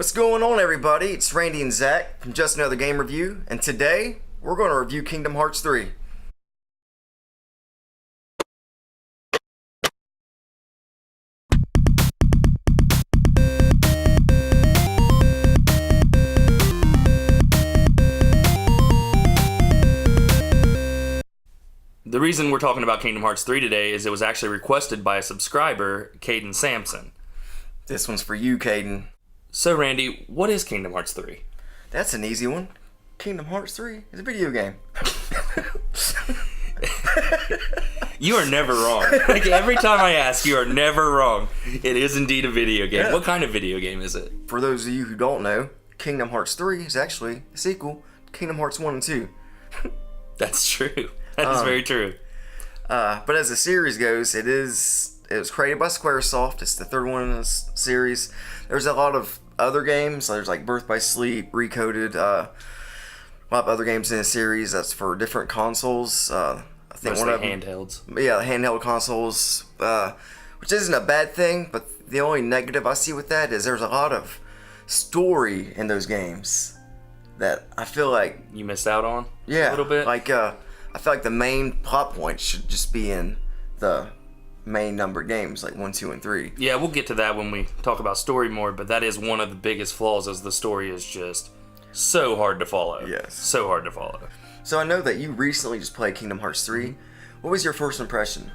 What's going on, everybody? It's Randy and Zach from Just Another Game Review, and today we're going to review Kingdom Hearts 3. The reason we're talking about Kingdom Hearts 3 today is it was actually requested by a subscriber, Caden Sampson. This one's for you, Caden. So, Randy, what is Kingdom Hearts 3? That's an easy one. Kingdom Hearts 3 is a video game. You are never wrong. Like, every time I ask, you are never wrong. It is indeed a video game. Yeah. What kind of video game is it? For those of you who don't know, Kingdom Hearts 3 is actually a sequel to Kingdom Hearts 1 and 2. That's true. That is very true. But as the series goes, it was created by Squaresoft. It's the third one in this series. There's a lot of other games. There's like Birth by Sleep, Recoded, a lot of other games in the series that's for different consoles. I think Mostly one of them, handhelds. yeah, handheld consoles, which isn't a bad thing, but the only negative I see with that is there's a lot of story in those games that I feel like You missed out on? yeah, A little bit? like I feel like the main plot points should just be in the main numbered games, like 1, 2, and 3. Yeah, we'll get to that when we talk about story more, but that is one of the biggest flaws, is the story is just so hard to follow. Yes. So hard to follow. So I know that you recently just played Kingdom Hearts 3. What was your first impression?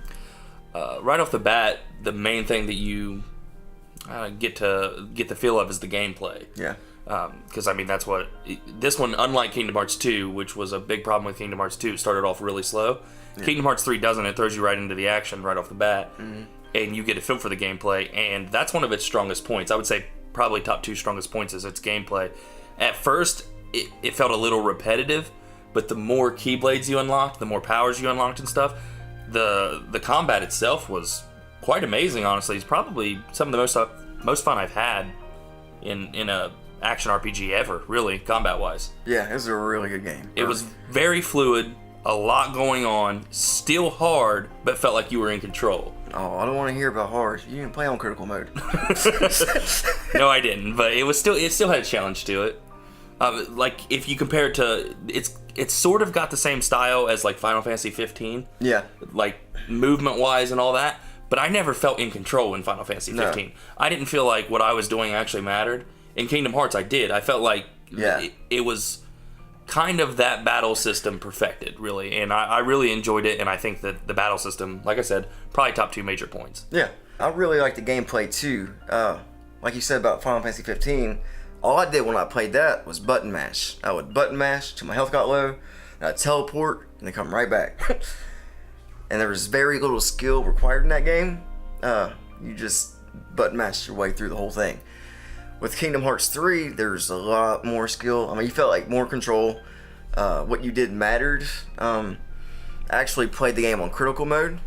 Right off the bat, the main thing that you get the feel of is the gameplay. Yeah. Because, I mean, that's what... This one, unlike Kingdom Hearts 2, which was a big problem with Kingdom Hearts 2, it started off really slow. Yeah. Kingdom Hearts 3 doesn't. It throws you right into the action right off the bat. Mm-hmm. And you get a feel for the gameplay. And that's one of its strongest points. I would say probably top 2 strongest points is its gameplay. At first, it felt a little repetitive. But the more Keyblades you unlocked, the more powers you unlocked and stuff, the combat itself was quite amazing, honestly. It's probably some of the most fun I've had in a action RPG ever, really, combat-wise. Yeah, it was a really good game. It was very fluid, a lot going on, still hard, but felt like you were in control. Oh, I don't want to hear about hard. You didn't play on critical mode. No, I didn't, but it still had a challenge to it. Like, if you compare it to... It's sort of got the same style as, like, Final Fantasy 15. Yeah. Like, movement-wise and all that, but I never felt in control in Final Fantasy 15. No. I didn't feel like what I was doing actually mattered. In Kingdom Hearts, I did. I felt like it was kind of that battle system perfected, really. And I really enjoyed it, and I think that the battle system, like I said, probably top 2 major points. Yeah. I really like the gameplay, too. Like you said about Final Fantasy 15, all I did when I played that was button mash. I would button mash till my health got low, and I'd teleport, and then come right back. And there was very little skill required in that game. You just button mash your way through the whole thing. With Kingdom Hearts 3, there's a lot more skill. I mean, you felt like more control. What you did mattered. I actually played the game on critical mode.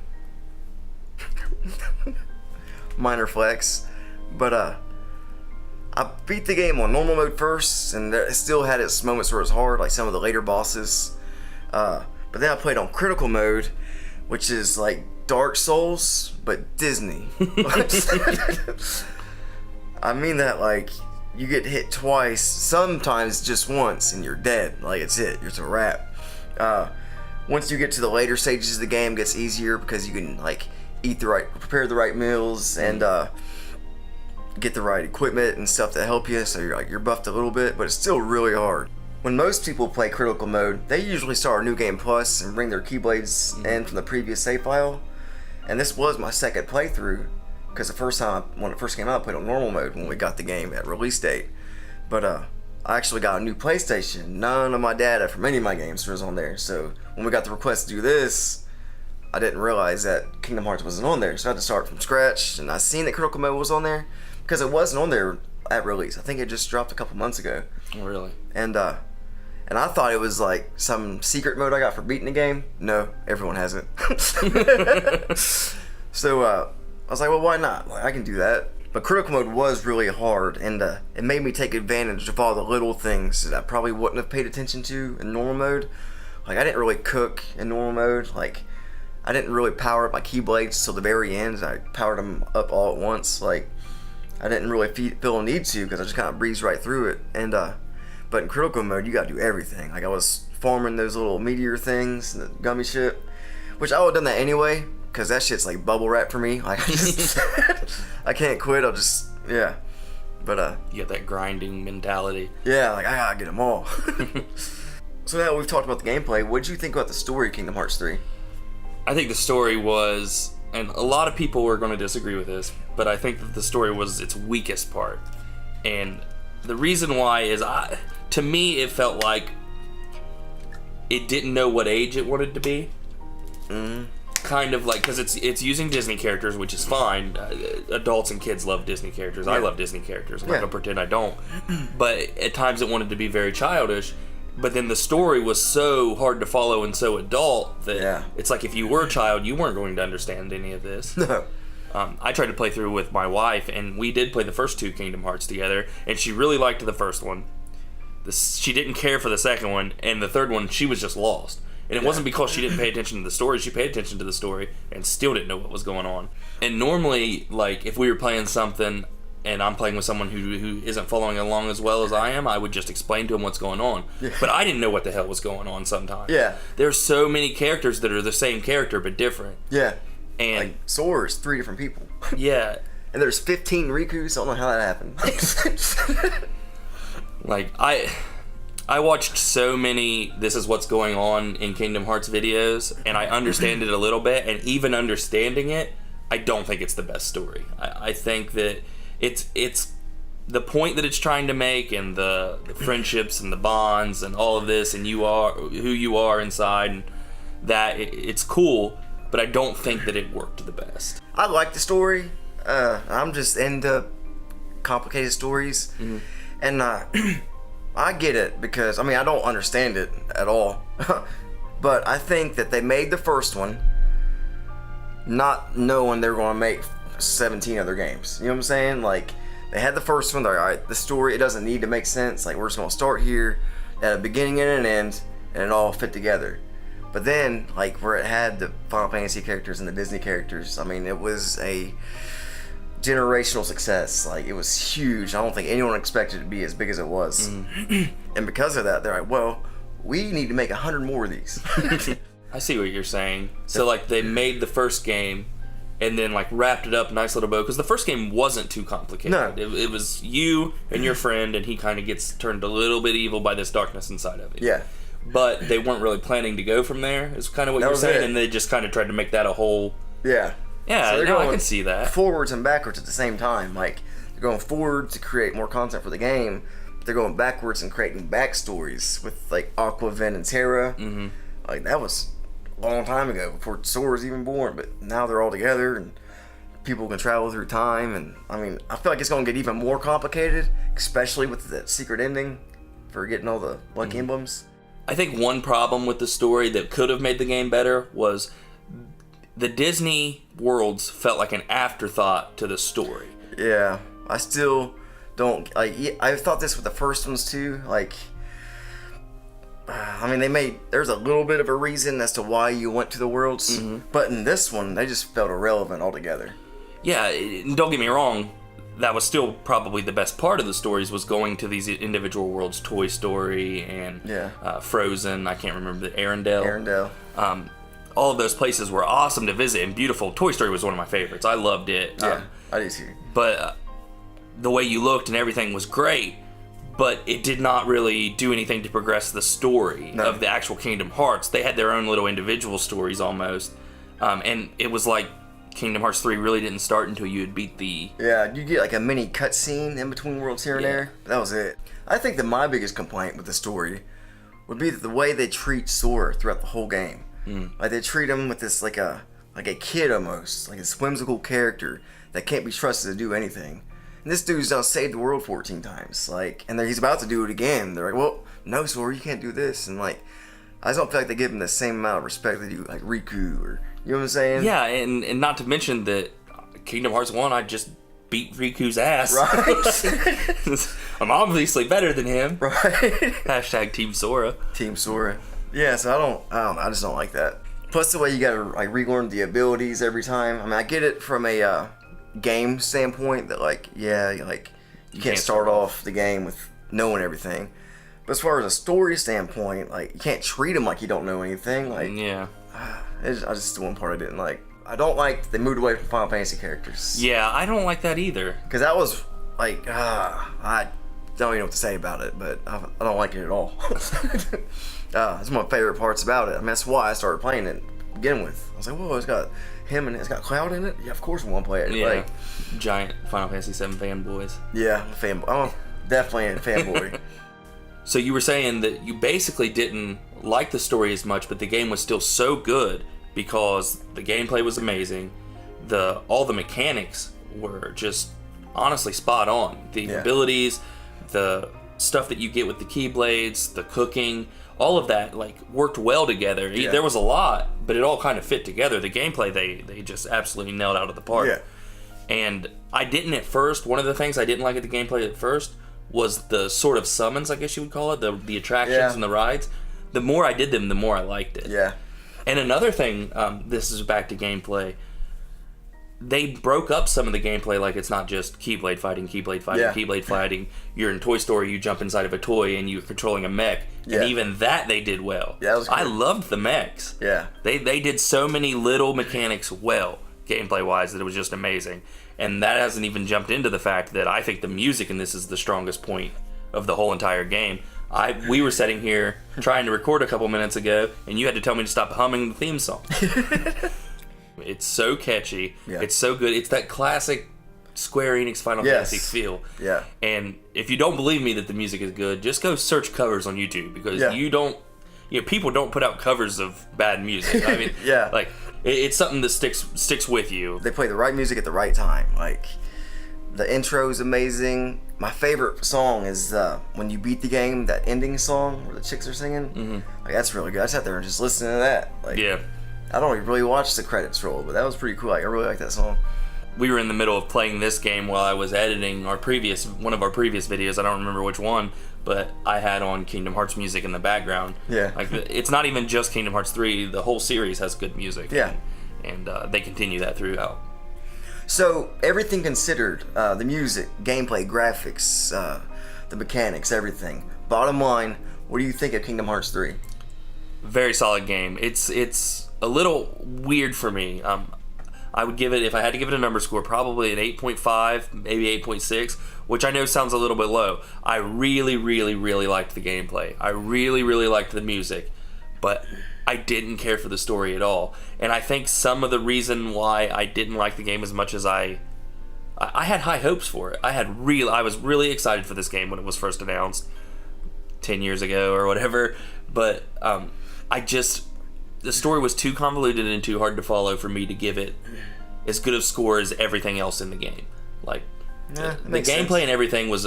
Minor flex. But I beat the game on normal mode first, and it still had its moments where it was hard, like some of the later bosses. But then I played on critical mode, which is like Dark Souls, but Disney. I mean that, like, you get hit twice, sometimes just once, and you're dead. Like, it's it. It's a wrap. Once you get to the later stages of the game, it gets easier because you can, like, prepare the right meals and get the right equipment and stuff to help you. So you're buffed a little bit, but it's still really hard. When most people play critical mode, they usually start a new game plus and bring their Keyblades in from the previous save file. And this was my second playthrough. Because the first time, when it first came out, I played on normal mode when we got the game at release date. But I actually got a new PlayStation. None of my data from any of my games was on there. So when we got the request to do this, I didn't realize that Kingdom Hearts wasn't on there. So I had to start from scratch. And I seen that critical mode was on there because it wasn't on there at release. I think it just dropped a couple months ago. Oh, really? And I thought it was like some secret mode I got for beating the game. No, everyone has it. So I was like, well, why not? Like, I can do that. But critical mode was really hard, and it made me take advantage of all the little things that I probably wouldn't have paid attention to in normal mode. Like, I didn't really cook in normal mode. Like, I didn't really power up my Keyblades till the very end. I powered them up all at once. Like, I didn't really feel a need to because I just kind of breezed right through it. And but in critical mode, you gotta do everything. Like I was farming those little meteor things, the gummy shit, which I would have done that anyway because that shit's like bubble wrap for me. Like I just I can't quit. I'll just But you got that grinding mentality. yeah, like I gotta get them all. So now we've talked about the gameplay. What did you think about the story of Kingdom Hearts 3? I think the story was, and a lot of people were going to disagree with this, but I think that the story was its weakest part. And the reason why is, to me, it felt like it didn't know what age it wanted to be. Kind of like, because it's using Disney characters, which is fine. Adults and kids love Disney characters. I love Disney characters. I'm not going to pretend I don't. But at times it wanted to be very childish. But then the story was so hard to follow and so adult that it's like if you were a child, you weren't going to understand any of this. No. I tried to play through with my wife, and we did play the first two Kingdom Hearts together, and she really liked the first one. She didn't care for the second one, and the third one, she was just lost. And it wasn't because she didn't pay attention to the story. She paid attention to the story and still didn't know what was going on. And normally, like, if we were playing something and I'm playing with someone who isn't following along as well as I am, I would just explain to him what's going on. But I didn't know what the hell was going on sometimes. There's so many characters that are the same character but different. And like Sora's 3 different people. And there's 15 Rikus. I don't know how that happened. Like I watched so many This Is What's Going On in Kingdom Hearts videos, and I understand it a little bit, and even understanding it, I don't think it's the best story. I think that it's the point that it's trying to make, and the friendships and the bonds and all of this, and you are who you are inside, and that it's cool, but I don't think that it worked the best. I like the story. I'm just into complicated stories, and I get it because I don't understand it at all. But I think that they made the first one not knowing they're going to make 17 other games. You know what I'm saying? Like, they had the first one, they're like, alright, the story, it doesn't need to make sense. Like, we're just going to start here at a beginning and an end, and it all fit together. But then, like, where it had the Final Fantasy characters and the Disney characters, it was a generational success. Like, it was huge. I don't think anyone expected it to be as big as it was. And because of that, they're like, well, we need to make 100 more of these. I see what you're saying. So, like, they made the first game and then, like, wrapped it up nice little bow, because the first game wasn't too complicated. No. It was you and your friend, and he kind of gets turned a little bit evil by this darkness inside of it. Yeah. But they weren't really planning to go from there, is kind of what you're saying, and they just kind of tried to make that a whole... Yeah. Yeah, so I can see that. Forwards and backwards at the same time. Like, they're going forward to create more content for the game, but they're going backwards and creating backstories with, like, Aqua, Ven, and Terra. Like, that was a long time ago, before Sora was even born, but now they're all together, and people can travel through time, and, I feel like it's going to get even more complicated, especially with the secret ending for getting all the Lucky Emblems. I think one problem with the story that could have made the game better was the Disney worlds felt like an afterthought to the story. Yeah, I still don't, like, I thought this with the first ones too, like, there's a little bit of a reason as to why you went to the worlds, but in this one, they just felt irrelevant altogether. Yeah, don't get me wrong, that was still probably the best part of the stories, was going to these individual worlds, Toy Story and Frozen, I can't remember, Arendelle. All of those places were awesome to visit and beautiful. Toy Story was one of my favorites. I loved it. Yeah, I did too. But the way you looked and everything was great, but it did not really do anything to progress the story of the actual Kingdom Hearts. They had their own little individual stories almost. And it was like Kingdom Hearts 3 really didn't start until you had beat the... Yeah, you get like a mini cutscene in between worlds here and there. That was it. I think that my biggest complaint with the story would be the way they treat Sora throughout the whole game. Like, they treat him with this like a kid almost, like this whimsical character that can't be trusted to do anything. And this dude's done saved the world 14 times, like, and he's about to do it again. They're like, well, no, Sora, you can't do this. And like, I just don't feel like they give him the same amount of respect they do like Riku, or, you know what I'm saying? Yeah, and not to mention that Kingdom Hearts 1, I just beat Riku's ass. Right. I'm obviously better than him. Right. Hashtag Team Sora. Team Sora. Yeah, so I don't know, I just don't like that. Plus the way you gotta like relearn the abilities every time. I get it from a game standpoint, that like like you can't start off the game with knowing everything. But as far as a story standpoint, like you can't treat them like you don't know anything. Like I just the one part I didn't like. I don't like they moved away from Final Fantasy characters. Yeah, I don't like that either. Because that was like I don't even know what to say about it, but I don't like it at all. It's one of my favorite parts about it. I mean, that's why I started playing it to begin with. I was like, whoa, it's got him and it's got Cloud in it. Yeah, of course we want to play it. Yeah, like, giant Final Fantasy VII fanboys. Yeah, I'm definitely a fanboy. So you were saying that you basically didn't like the story as much, but the game was still so good because the gameplay was amazing. All the mechanics were just honestly spot on. The abilities, the stuff that you get with the Keyblades, the cooking, all of that like worked well together. Yeah. There was a lot, but it all kind of fit together. The gameplay they just absolutely nailed out of the park. Yeah. And I didn't at first. One of the things I didn't like at the gameplay at first was the sort of summons, I guess you would call it, the attractions and the rides. The more I did them, the more I liked it. Yeah. And another thing, this is back to gameplay. They broke up some of the gameplay, like it's not just Keyblade fighting, Keyblade fighting. You're in Toy Story, you jump inside of a toy, and you're controlling a mech. Yeah. And even that they did well. Yeah, that was cool. I loved the mechs. Yeah. They did so many little mechanics well, gameplay-wise, that it was just amazing. And that hasn't even jumped into the fact that I think the music in this is the strongest point of the whole entire game. We were sitting here trying to record a couple minutes ago, and you had to tell me to stop humming the theme song. It's so catchy. Yeah. It's so good. It's that classic Square Enix Final Fantasy feel. Yeah. And if you don't believe me that the music is good, just go search covers on YouTube, because people don't put out covers of bad music. I mean, like it's something that sticks with you. They play the right music at the right time. Like the intro is amazing. My favorite song is when you beat the game, that ending song where the chicks are singing. Mm-hmm. Like that's really good. I sat there and just listened to that. Like, I don't really watch the credits roll, but that was pretty cool. Like, I really like that song. We were in the middle of playing this game while I was editing one of our previous videos. I don't remember which one, but I had on Kingdom Hearts music in the background. Yeah. Like it's not even just Kingdom Hearts 3. The whole series has good music. Yeah. And they continue that throughout. So everything considered, the music, gameplay, graphics, the mechanics, everything. Bottom line, what do you think of Kingdom Hearts 3? Very solid game. It's a little weird for me. I would give it, if I had to give it a number score, probably an 8.5, maybe 8.6, which I know sounds a little bit low. I really, really, really liked the gameplay. I really, really liked the music, but I didn't care for the story at all. And I think some of the reason why I didn't like the game as much as I had high hopes for it. I was really excited for this game when it was first announced 10 years ago or whatever, but the story was too convoluted and too hard to follow for me to give it as good of score as everything else in the game. Like the gameplay and everything was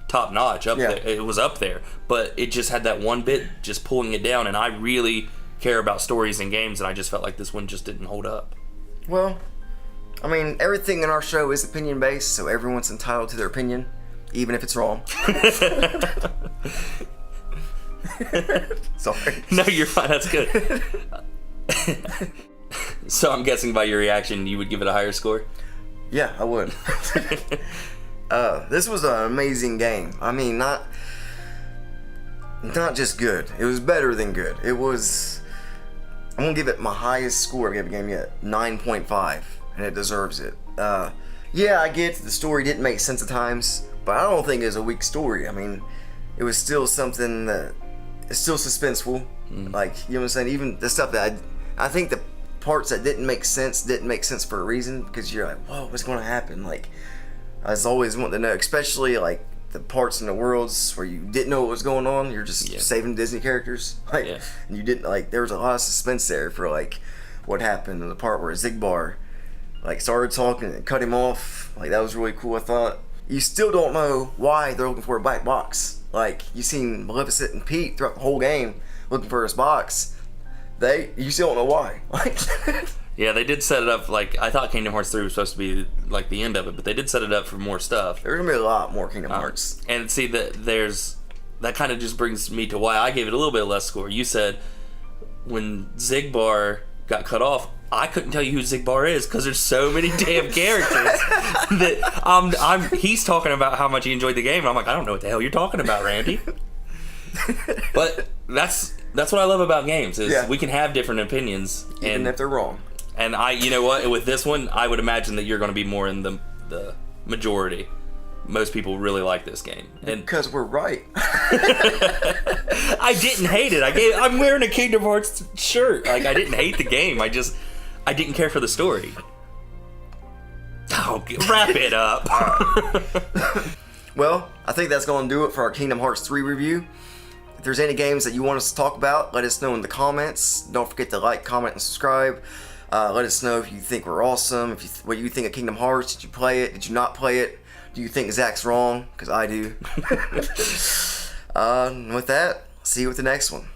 top notch up there. It was up there, but it just had that one bit just pulling it down. And I really care about stories in games, and I just felt like this one just didn't hold up. Well, I mean, everything in our show is opinion based, so everyone's entitled to their opinion, even if it's wrong. Sorry. No, you're fine. That's good. So I'm guessing by your reaction, you would give it a higher score? Yeah, I would. This was an amazing game. I mean, not just good. It was better than good. It was... I'm going to give it my highest score I've given a game yet. 9.5. And it deserves it. Yeah, I get the story didn't make sense at times, but I don't think it was a weak story. I mean, it was still something that... It's still suspenseful. Like, you know what I'm saying? Even the stuff that I think the parts that didn't make sense for a reason, because you're like, whoa, what's going to happen? Like, I was always wanting to know, especially like the parts in the worlds where you didn't know what was going on. You're just saving Disney characters, like, and you didn't like. There was a lot of suspense there for like what happened in the part where Xigbar like started talking and cut him off. Like, that was really cool. I thought you still don't know why they're looking for a black box. Like, you seen Maleficent and Pete throughout the whole game looking for his box. You still don't know why. Like, yeah, they did set it up. Like, I thought Kingdom Hearts 3 was supposed to be like the end of it, but they did set it up for more stuff. There's gonna be a lot more Kingdom Hearts. And see that that kind of just brings me to why I gave it a little bit less score. You said when Xigbar got cut off, I couldn't tell you who Xigbar is because there's so many damn characters that he's talking about how much he enjoyed the game, and I'm like, I don't know what the hell you're talking about, Randy. But that's what I love about games is we can have different opinions, even if they're wrong. And you know what, with this one, I would imagine that you're going to be more in the majority. Most people really like this game, and because we're right. I didn't hate it. I'm wearing a Kingdom Hearts shirt. Like, I didn't hate the game. I didn't care for the story. Oh, wrap it up. Well, I think that's going to do it for our Kingdom Hearts 3 review. If there's any games that you want us to talk about, let us know in the comments. Don't forget to like, comment, and subscribe. Let us know if you think we're awesome. What you think of Kingdom Hearts. Did you play it? Did you not play it? Do you think Zach's wrong? Because I do. With that, see you with the next one.